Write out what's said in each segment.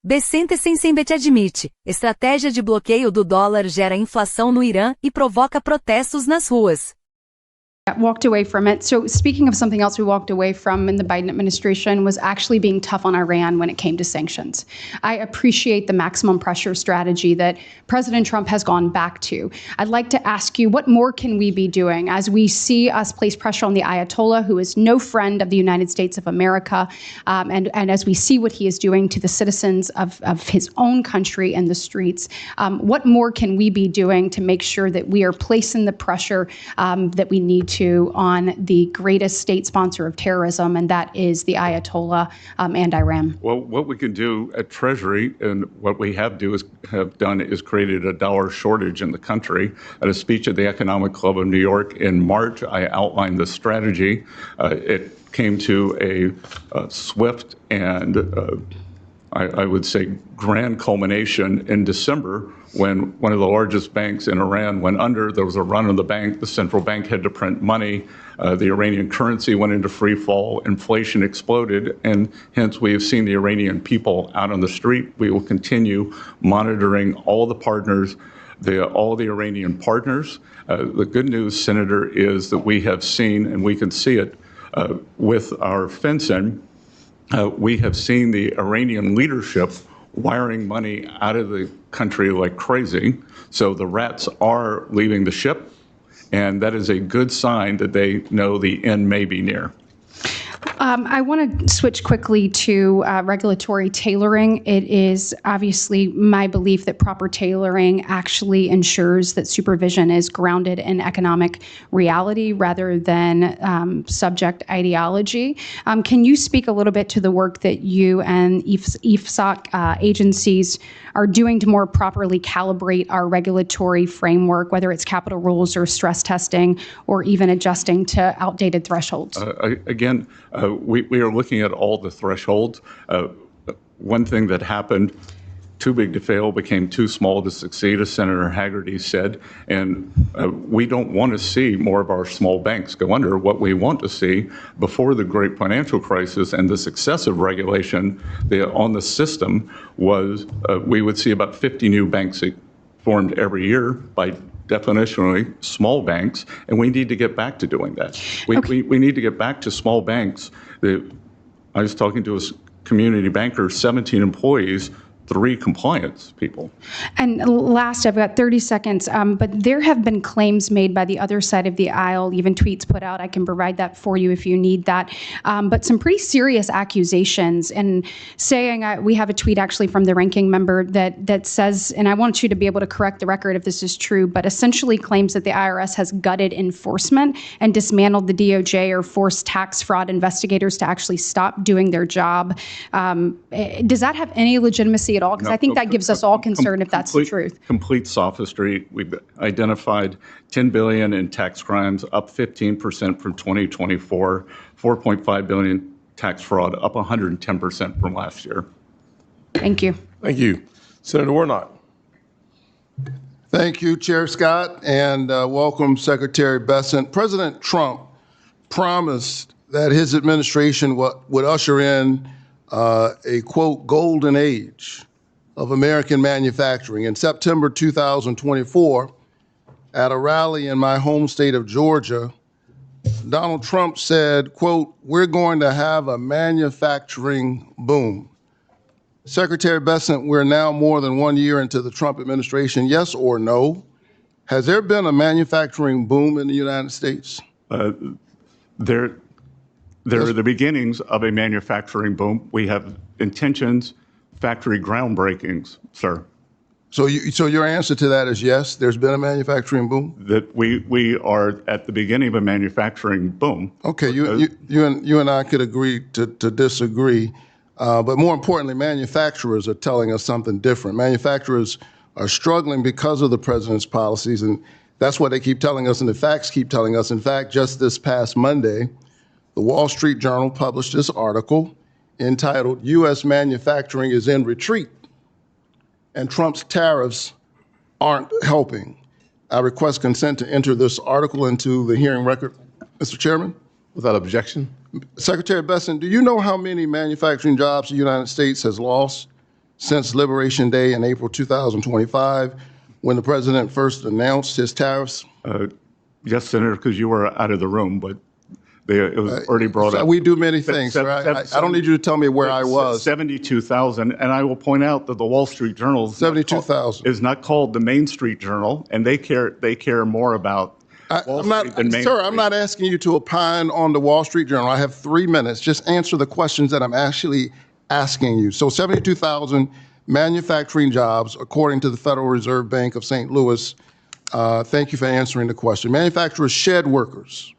Bessent Admite, Estratégia de Bloqueio do Dólar Gera Inflação no Irã e Provoca Protestos nas Ruas. Walked away from it. So speaking of something else we walked away from in the Biden administration was actually being tough on Iran when it came to sanctions. I appreciate the maximum pressure strategy that President Trump has gone back to. I'd like to ask you, what more can we be doing as we see us place pressure on the Ayatollah, who is no friend of the United States of America, and as we see what he is doing to the citizens of his own country and the streets, what more can we be doing to make sure that we are placing the pressure that we need to on the greatest state sponsor of terrorism, and that is the Ayatollah and Iran? Well, what we can do at Treasury, and what we have done is created a dollar shortage in the country. At a speech at the Economic Club of New York in March, I outlined the strategy. It came to a swift and I would say grand culmination in December when one of the largest banks in Iran went under. There was a run on the bank. The central bank had to print money. The Iranian currency went into free fall. Inflation exploded. And hence, we have seen the Iranian people out on the street. We will continue monitoring all the partners, all the Iranian partners. The good news, Senator, is that we have seen, and we can see it with our FinCEN, we have seen the Iranian leadership wiring money out of the country like crazy. So the rats are leaving the ship, and that is a good sign that they know the end may be near. I want to switch quickly to regulatory tailoring. It is obviously my belief that proper tailoring actually ensures that supervision is grounded in economic reality rather than subject ideology. Can you speak a little bit to the work that you and EFSOC agencies are doing to more properly calibrate our regulatory framework, whether it's capital rules or stress testing or even adjusting to outdated thresholds? Again, we are looking at all the thresholds. One thing that happened, too big to fail became too small to succeed, as Senator Hagerty said, and we don't want to see more of our small banks go under. What we want to see before the great financial crisis and this excessive regulation on the system was we would see about 50 new banks formed every year, by definitionally small banks, and we need to get back to doing that. We need to get back to small banks. I was talking to a community banker, 17 employees, 3 compliance people. And last, I've got 30 seconds, but there have been claims made by the other side of the aisle, even tweets put out. I can provide that for you if you need that. But some pretty serious accusations, and saying, we have a tweet actually from the ranking member that says, and I want you to be able to correct the record if this is true, but essentially claims that the IRS has gutted enforcement and dismantled the DOJ or forced tax fraud investigators to actually stop doing their job. Does that have any legitimacy at all? Because I think that gives us all concern if that's the truth. Complete sophistry. We've identified $10 billion in tax crimes, up 15% from 2024, $4.5 billion tax fraud, up 110% from last year. Thank you. Thank you. Senator Warnock. Thank you, Chair Scott, and welcome, Secretary Bessent. President Trump promised that his administration would usher in a, quote, golden age of American manufacturing. In September 2024, at a rally in my home state of Georgia, Donald Trump said, quote, we're going to have a manufacturing boom. Secretary Bessent, we're now more than 1 year into the Trump administration. Yes or no? Has there been a manufacturing boom in the United States? There are the beginnings of a manufacturing boom. We have intentions, factory groundbreakings, sir. So your answer to that is yes, there's been a manufacturing boom? That we are at the beginning of a manufacturing boom. Okay, you and I could agree to disagree, but more importantly, manufacturers are telling us something different. Manufacturers are struggling because of the president's policies, and that's what they keep telling us, and the facts keep telling us. In fact, just this past Monday, the Wall Street Journal published this article entitled, U.S. Manufacturing is in Retreat, and Trump's tariffs aren't helping. I request consent to enter this article into the hearing record. Mr. Chairman? Without objection. Secretary Bessent, do you know how many manufacturing jobs the United States has lost since Liberation Day in April 2025, when the president first announced his tariffs? Yes, Senator, because you were out of the room, but it was already brought up. We do many things, sir. I don't need you to tell me where I was. 72,000, and I will point out that the Wall Street Journal 72,000 is not called the Main Street Journal, and they care more about Wall Street than Main Street. I'm not asking you to opine on the Wall Street Journal. I have 3 minutes. Just answer the questions that I'm actually asking you. So 72,000 manufacturing jobs, according to the Federal Reserve Bank of St. Louis. Thank you for answering the question. Manufacturers shed workers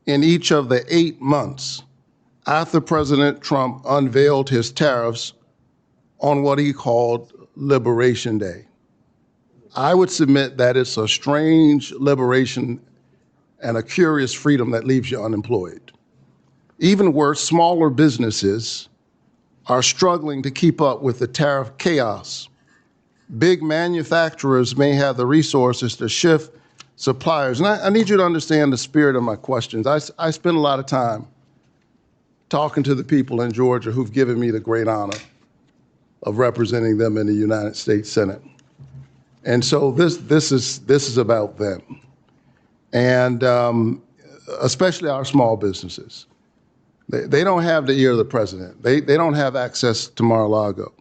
in each of the 8 months after President Trump unveiled his tariffs on what he called Liberation Day. I would submit that it's a strange liberation and a curious freedom that leaves you unemployed. Even worse, smaller businesses are struggling to keep up with the tariff chaos. Big manufacturers may have the resources to shift suppliers. And I need you to understand the spirit of my questions. I spend a lot of time talking to the people in Georgia who've given me the great honor of representing them in the United States Senate. And so this is about them, and especially our small businesses. They don't have the ear of the president. They don't have access to Mar-a-Lago.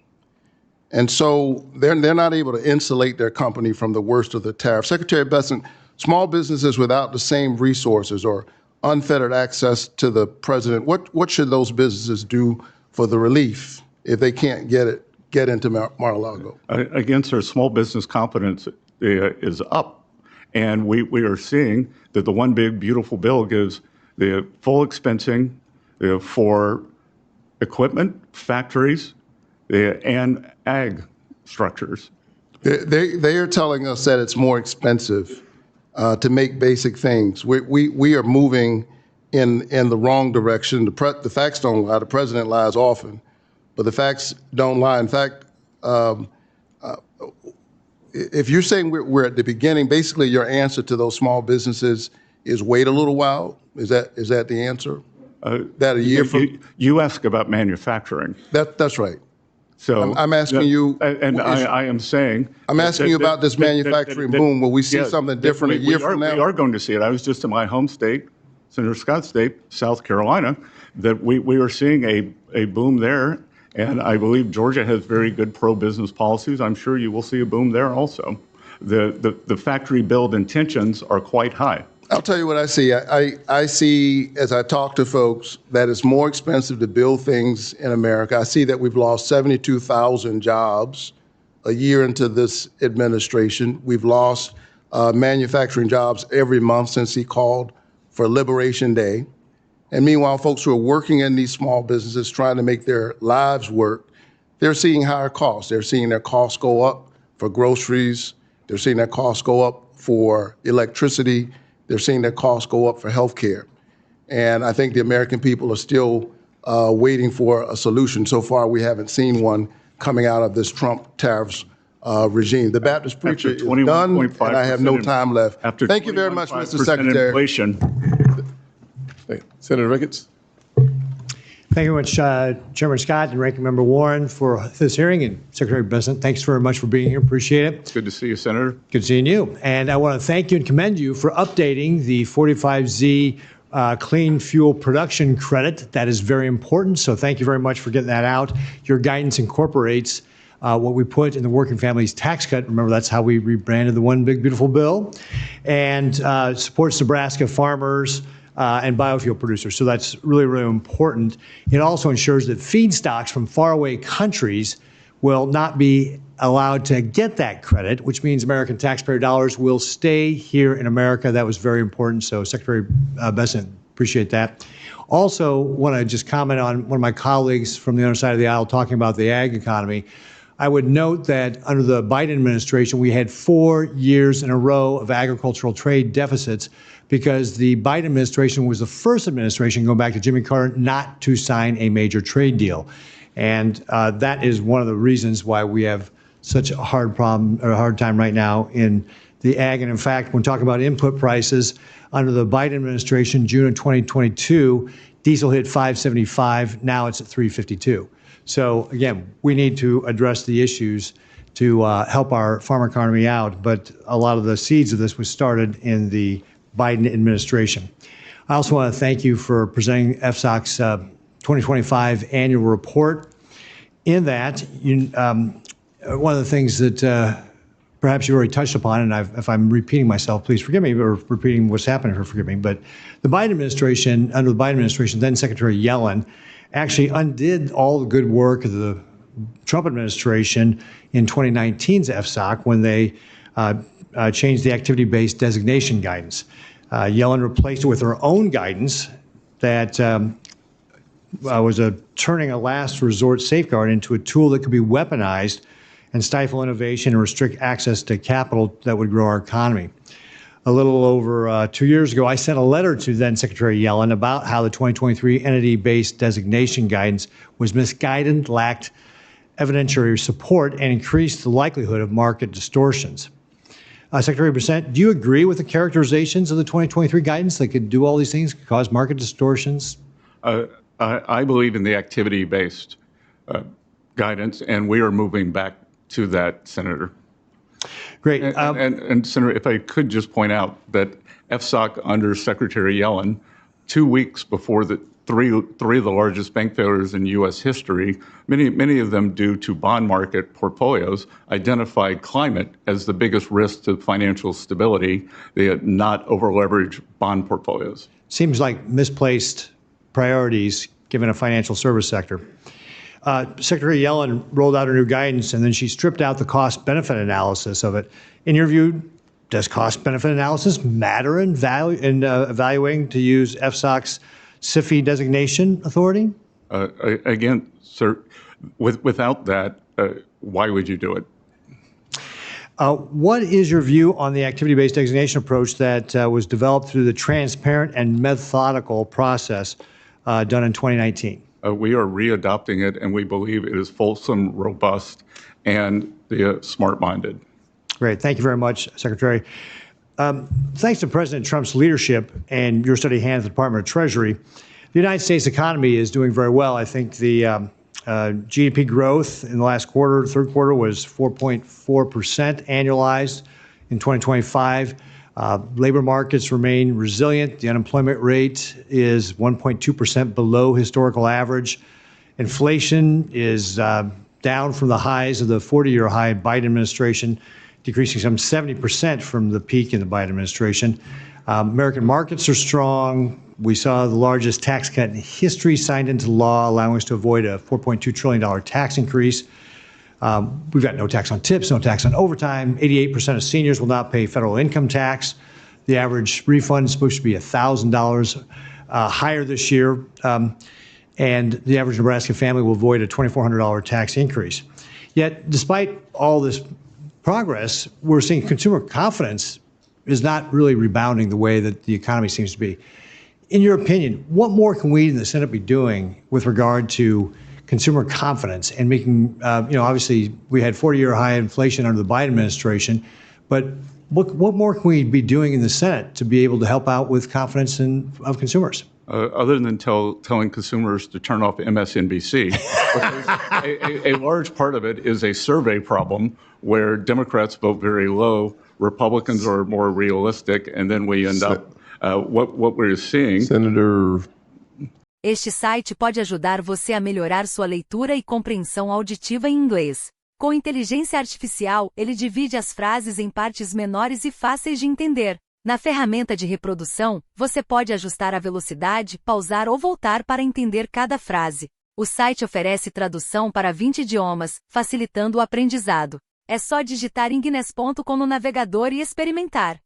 And so they're not able to insulate their company from the worst of the tariff. Secretary Bessent, small businesses without the same resources or unfettered access to the president, what should those businesses do for the relief if they can't get into Mar-a-Lago? Again, sir, small business confidence is up. And we are seeing that the one big beautiful bill gives the full expensing for equipment, factories, and ag structures. They are telling us that it's more expensive to make basic things. We are moving in the wrong direction. The facts don't lie. The president lies often, but the facts don't lie. In fact, if you're saying we're at the beginning, basically your answer to those small businesses is wait a little while. Is that the answer? That a year from you ask about manufacturing. That's right. So I'm asking you, and I am saying I'm asking you about this manufacturing boom. Will we see something different a year from now? We are going to see it. I was just in my home state, Senator Scott's state, South Carolina, that we are seeing a boom there. And I believe Georgia has very good pro-business policies. I'm sure you will see a boom there also. The factory build intentions are quite high. I'll tell you what I see. I see, as I talk to folks, that it's more expensive to build things in America. I see that we've lost 72,000 jobs a year into this administration. We've lost manufacturing jobs every month since he called for Liberation Day. And meanwhile, folks who are working in these small businesses trying to make their lives work, they're seeing higher costs. They're seeing their costs go up for groceries. They're seeing their costs go up for electricity. They're seeing their costs go up for health care. And I think the American people are still waiting for a solution. So far, we haven't seen one coming out of this Trump tariffs regime. The Baptist preacher is done, and I have no time left. Thank you very much, Mr. Secretary. Inflation. Senator Ricketts. Thank you very much, Chairman Scott and Ranking Member Warren, for this hearing, and Secretary Bessent, thanks very much for being here. Appreciate it. It's good to see you, Senator. Good seeing you. And I want to thank you and commend you for updating the 45Z clean fuel production credit. That is very important, so thank you very much for getting that out. Your guidance incorporates what we put in the Working Families Tax Cut. Remember, that's how we rebranded the One Big Beautiful Bill, and supports Nebraska farmers and biofuel producers. So that's really, really important. It also ensures that feedstocks from faraway countries will not be allowed to get that credit, which means American taxpayer dollars will stay here in America. That was very important. So Secretary Bessent, appreciate that. Also want to just comment on one of my colleagues from the other side of the aisle talking about the ag economy. I would note that under the Biden administration, we had 4 years in a row of agricultural trade deficits because the Biden administration was the first administration, going back to Jimmy Carter, not to sign a major trade deal. And that is one of the reasons why we have such a hard time right now in the ag. And in fact, when talking about input prices, under the Biden administration, June of 2022, Diesel hit $5.75. Now it's at $3.52. So again, we need to address the issues to help our farm economy out. But a lot of the seeds of this was started in the Biden administration. I also want to thank you for presenting FSOC's 2025 annual report. In that, one of the things that perhaps you already touched upon, and if I'm repeating myself, please forgive me, or repeating what's happening, forgive me, but the Biden administration, under the Biden administration, then Secretary Yellen, actually undid all the good work of the Trump administration in 2019's FSOC when they changed the activity-based designation guidance. Yellen replaced it with her own guidance that was turning a last resort safeguard into a tool that could be weaponized and stifle innovation and restrict access to capital that would grow our economy. A little over 2 years ago, I sent a letter to then Secretary Yellen about how the 2023 entity-based designation guidance was misguided, lacked evidentiary support, and increased the likelihood of market distortions. Secretary Bessent, do you agree with the characterizations of the 2023 guidance that could do all these things, could cause market distortions? I believe in the activity-based guidance, and we are moving back to that, Senator. Great. And Senator, if I could just point out that FSOC under Secretary Yellen, 2 weeks before the three of the largest bank failures in U.S. history, many of them due to bond market portfolios, identified climate as the biggest risk to financial stability. They had not over-leveraged bond portfolios. Seems like misplaced priorities given a financial service sector. Secretary Yellen rolled out her new guidance, and then she stripped out the cost-benefit analysis of it. In your view, does cost-benefit analysis matter in evaluating to use FSOC's SIFI designation authority? Again, sir, without that, why would you do it? What is your view on the activity-based designation approach that was developed through the transparent and methodical process done in 2019? We are readopting it, and we believe it is fulsome, robust, and smart-minded. Great. Thank you very much, Secretary. Thanks to President Trump's leadership and your steady hand at the Department of Treasury, the United States economy is doing very well. I think the GDP growth in the last quarter, third quarter, was 4.4% annualized in 2025. Labor markets remain resilient. The unemployment rate is 1.2% below historical average. Inflation is down from the highs of the 40-year high Biden administration, decreasing some 70% from the peak in the Biden administration. American markets are strong. We saw the largest tax cut in history signed into law, allowing us to avoid a $4.2 trillion tax increase. We've got no tax on tips, no tax on overtime. 88% of seniors will not pay federal income tax. The average refund is supposed to be $1,000 higher this year. And the average Nebraska family will avoid a $2,400 tax increase. Yet, despite all this progress, we're seeing consumer confidence is not really rebounding the way that the economy seems to be. In your opinion, what more can we in the Senate be doing with regard to consumer confidence and making, obviously we had 40-year high inflation under the Biden administration, but what more can we be doing in the Senate to be able to help out with confidence of consumers? Other than telling consumers to turn off MSNBC, a large part of it is a survey problem where Democrats vote very low, Republicans are more realistic, and then we end up what we're seeing. Senator. Este site pode ajudar você a melhorar sua leitura e compreensão auditiva em inglês. Com inteligência artificial, ele divide as frases em partes menores e fáceis de entender. Na ferramenta de reprodução, você pode ajustar a velocidade, pausar ou voltar para entender cada frase. O site oferece tradução para 20 idiomas, facilitando o aprendizado. É só digitar inglés.com no navegador e experimentar.